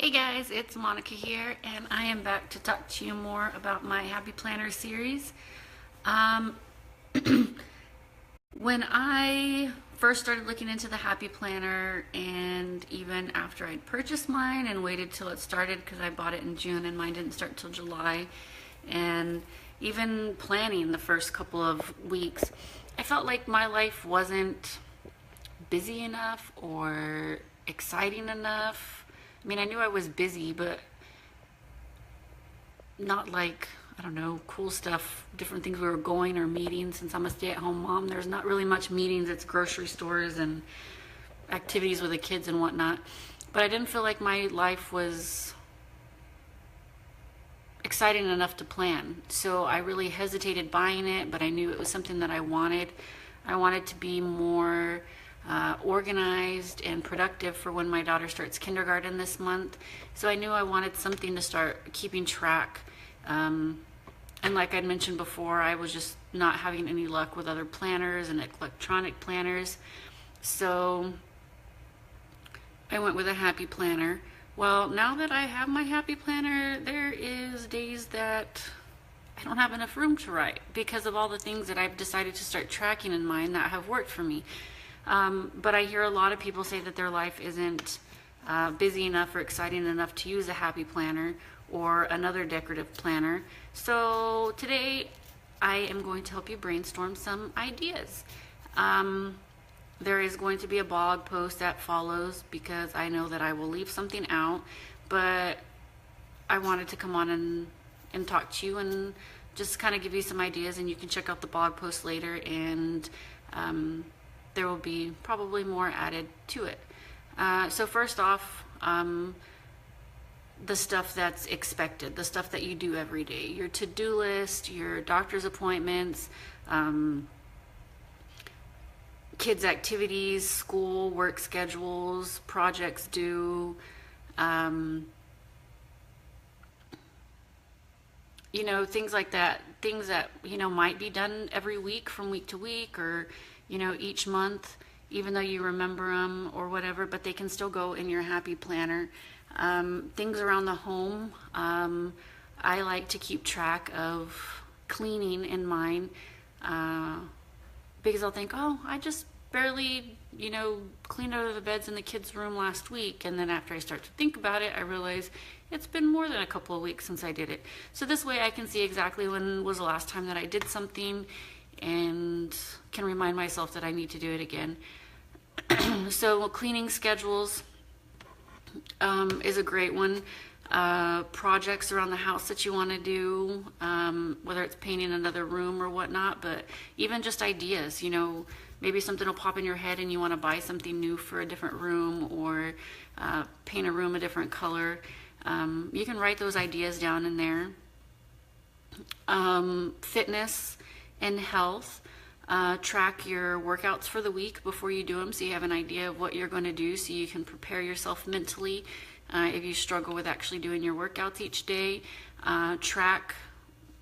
Hey guys, it's Monica here, and I am back to talk to you more about my Happy Planner series. Um, when I first started looking into the Happy Planner, and even after I'd purchased mine and waited till it started because I bought it in June and mine didn't start till July, and even planning the first couple of weeks, I felt like my life wasn't busy enough or exciting enough. I mean, I knew I was busy, but not like, I don't know, cool stuff, different things we were going or meetings. Since I'm a stay-at-home mom, there's not really much meetings. It's grocery stores and activities with the kids and whatnot. But I didn't feel like my life was exciting enough to plan. So I really hesitated buying it, but I knew it was something that I wanted. I wanted to be more organized and productive for when my daughter starts kindergarten this month. So I knew I wanted something to start keeping track. And like I'd mentioned before, I was just not having any luck with other planners and electronic planners. So I went with a Happy Planner. Well, now that I have my Happy Planner, there is days that I don't have enough room to write because of all the things that I've decided to start tracking in mine that have worked for me. But I hear a lot of people say that their life isn't busy enough or exciting enough to use a Happy Planner or another decorative planner. So today I am going to help you brainstorm some ideas. There is going to be a blog post that follows because I know that I will leave something out, but I wanted to come on and talk to you and just kind of give you some ideas, and you can check out the blog post later, and there will be probably more added to it. So first off, the stuff that's expected, the stuff that you do every day, your to-do list, your doctor's appointments, kids' activities, school, work schedules, projects due, things like that, things that, might be done every week from week to week or, each month, even though you remember them or whatever, but they can still go in your Happy Planner. Things around the home, I like to keep track of cleaning in mine, because I'll think, oh, I just barely, cleaned out of the beds in the kids' room last week. And then after I start to think about it, I realize it's been more than a couple of weeks since I did it. So this way I can see exactly when was the last time that I did something and can remind myself that I need to do it again. So cleaning schedules is a great one. Projects around the house that you want to do, whether it's painting another room or whatnot, but even just ideas, maybe something will pop in your head and you want to buy something new for a different room or paint a room a different color. You can write those ideas down in there. Fitness and health. Track your workouts for the week before you do them so you have an idea of what you're going to do so you can prepare yourself mentally if you struggle with actually doing your workouts each day. Track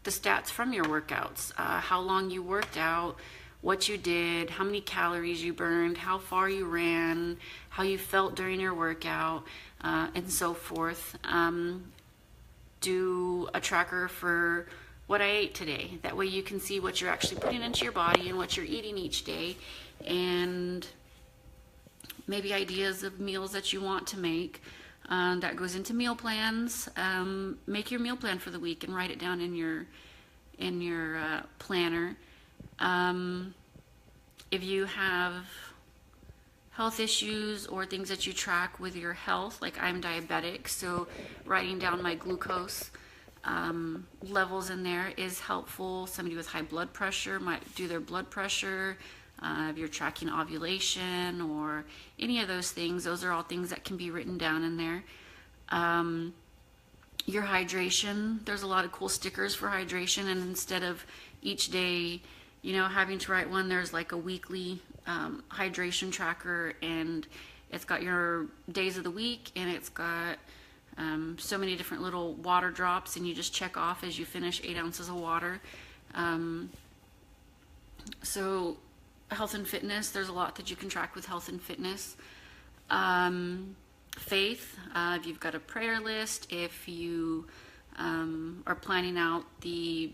the stats from your workouts, how long you worked out, what you did, how many calories you burned, how far you ran, how you felt during your workout, and so forth. Do a tracker for what I ate today. That way you can see what you're actually putting into your body and what you're eating each day, and maybe ideas of meals that you want to make. That goes into meal plans. Make your meal plan for the week and write it down in your planner. If you have health issues or things that you track with your health, like I'm diabetic, so writing down my glucose levels in there is helpful. Somebody with high blood pressure might do their blood pressure. If you're tracking ovulation or any of those things, those are all things that can be written down in there. Your hydration, there's a lot of cool stickers for hydration, and instead of each day, having to write one, there's like a weekly hydration tracker, and it's got your days of the week, and it's got so many different little water drops, and you just check off as you finish 8 ounces of water. So health and fitness, there's a lot that you can track with health and fitness. faith, if you've got a prayer list, if you are planning out the,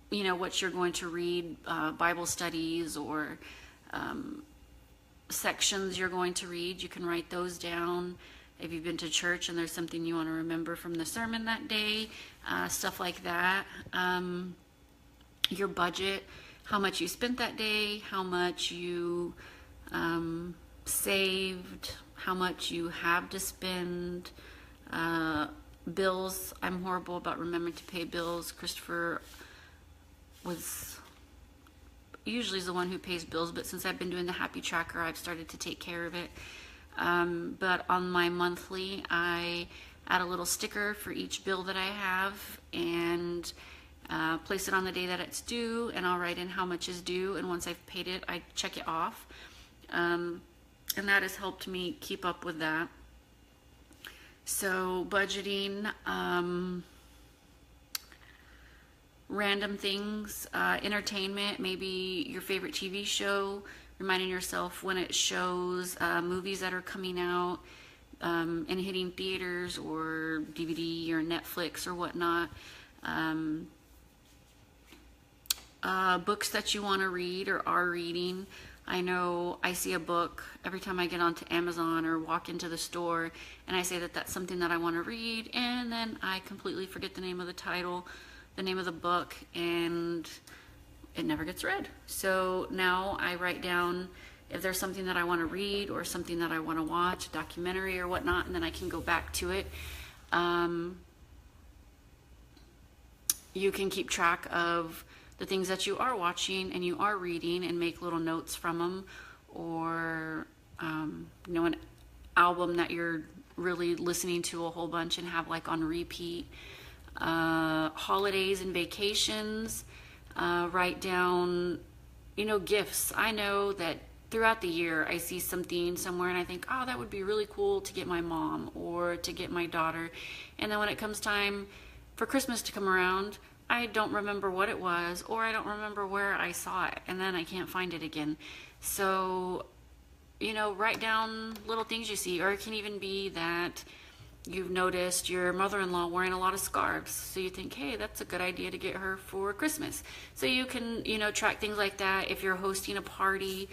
what you're going to read, Bible studies or sections you're going to read, you can write those down. If you've been to church and there's something you want to remember from the sermon that day, stuff like that. Your budget, how much you spent that day, how much you saved, how much you have to spend, bills. I'm horrible about remembering to pay bills. Christopher was usually the one who pays bills, but since I've been doing the Happy Tracker, I've started to take care of it. But on my monthly, I add a little sticker for each bill that I have and place it on the day that it's due, and I'll write in how much is due, and once I've paid it, I check it off. And that has helped me keep up with that. So budgeting, random things, entertainment, maybe your favorite TV show, reminding yourself when it shows, movies that are coming out and hitting theaters or DVD or Netflix or whatnot. Books that you want to read or are reading. I know I see a book every time I get onto Amazon or walk into the store, and I say that that's something that I want to read, and then I completely forget the name of the title, the name of the book, and it never gets read. So now I write down if there's something that I want to read or something that I want to watch, a documentary or whatnot, and then I can go back to it. You can keep track of the things that you are watching and you are reading and make little notes from them, or an album that you're really listening to a whole bunch and have like on repeat. Holidays and vacations, write down, gifts. I know that throughout the year I see something somewhere and I think, oh, that would be really cool to get my mom or to get my daughter, and then when it comes time for Christmas to come around, I don't remember what it was, or I don't remember where I saw it, and then I can't find it again. So, write down little things you see, or it can even be that you've noticed your mother-in-law wearing a lot of scarves, so you think, hey, that's a good idea to get her for Christmas. So you can, track things like that. If you're hosting a party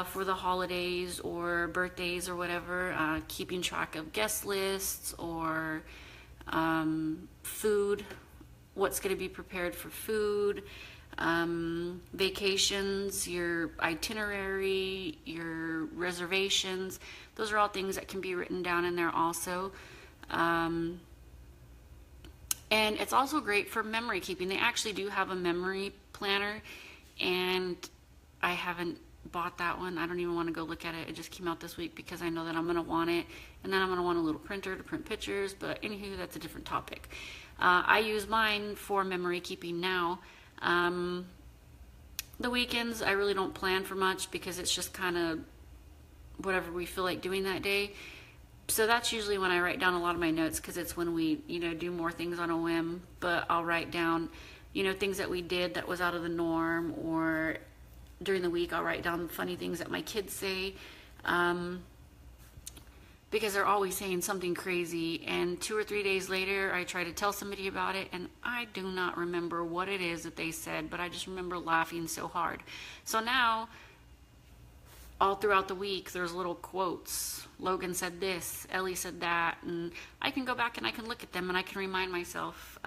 for the holidays or birthdays or whatever, keeping track of guest lists or food, what's going to be prepared for food, vacations, your itinerary, your reservations. Those are all things that can be written down in there also. And it's also great for memory keeping. They actually do have a memory planner, and I haven't bought that one. I don't even want to go look at it. It just came out this week because I know that I'm going to want it, and then I'm going to want a little printer to print pictures, but anywho, that's a different topic. I use mine for memory keeping now. The weekends, I really don't plan for much because it's just kind of whatever we feel like doing that day. So that's usually when I write down a lot of my notes, because it's when we, do more things on a whim. But I'll write down, things that we did that was out of the norm, or during the week I'll write down funny things that my kids say. Because they're always saying something crazy, and 2 or 3 days later I try to tell somebody about it and I do not remember what it is that they said, but I just remember laughing so hard. So now all throughout the week there's little quotes. Logan said this, Ellie said that, and I can go back and I can look at them and I can remind myself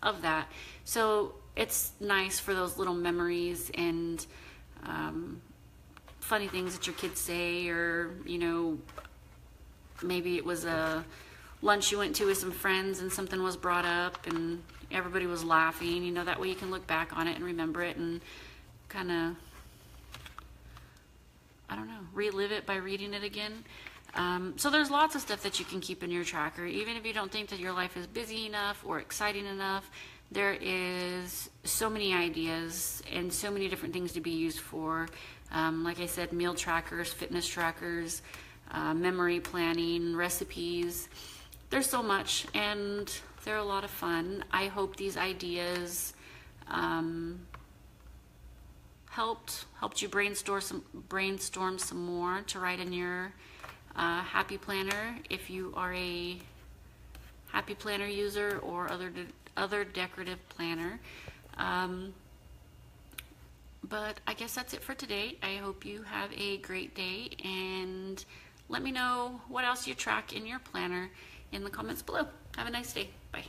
of that. So it's nice for those little memories and funny things that your kids say, or maybe it was a lunch you went to with some friends and something was brought up and everybody was laughing. That way you can look back on it and remember it and kind of, relive it by reading it again. So there's lots of stuff that you can keep in your tracker. Even if you don't think that your life is busy enough or exciting enough, there is so many ideas and so many different things to be used for. Like I said, meal trackers, fitness trackers, memory planning, recipes. There's so much, and they're a lot of fun. I hope these ideas helped you brainstorm some more to write in your Happy Planner if you are a Happy Planner user or other decorative planner. But I guess that's it for today. I hope you have a great day, and let me know what else you track in your planner in the comments below. Have a nice day. Bye.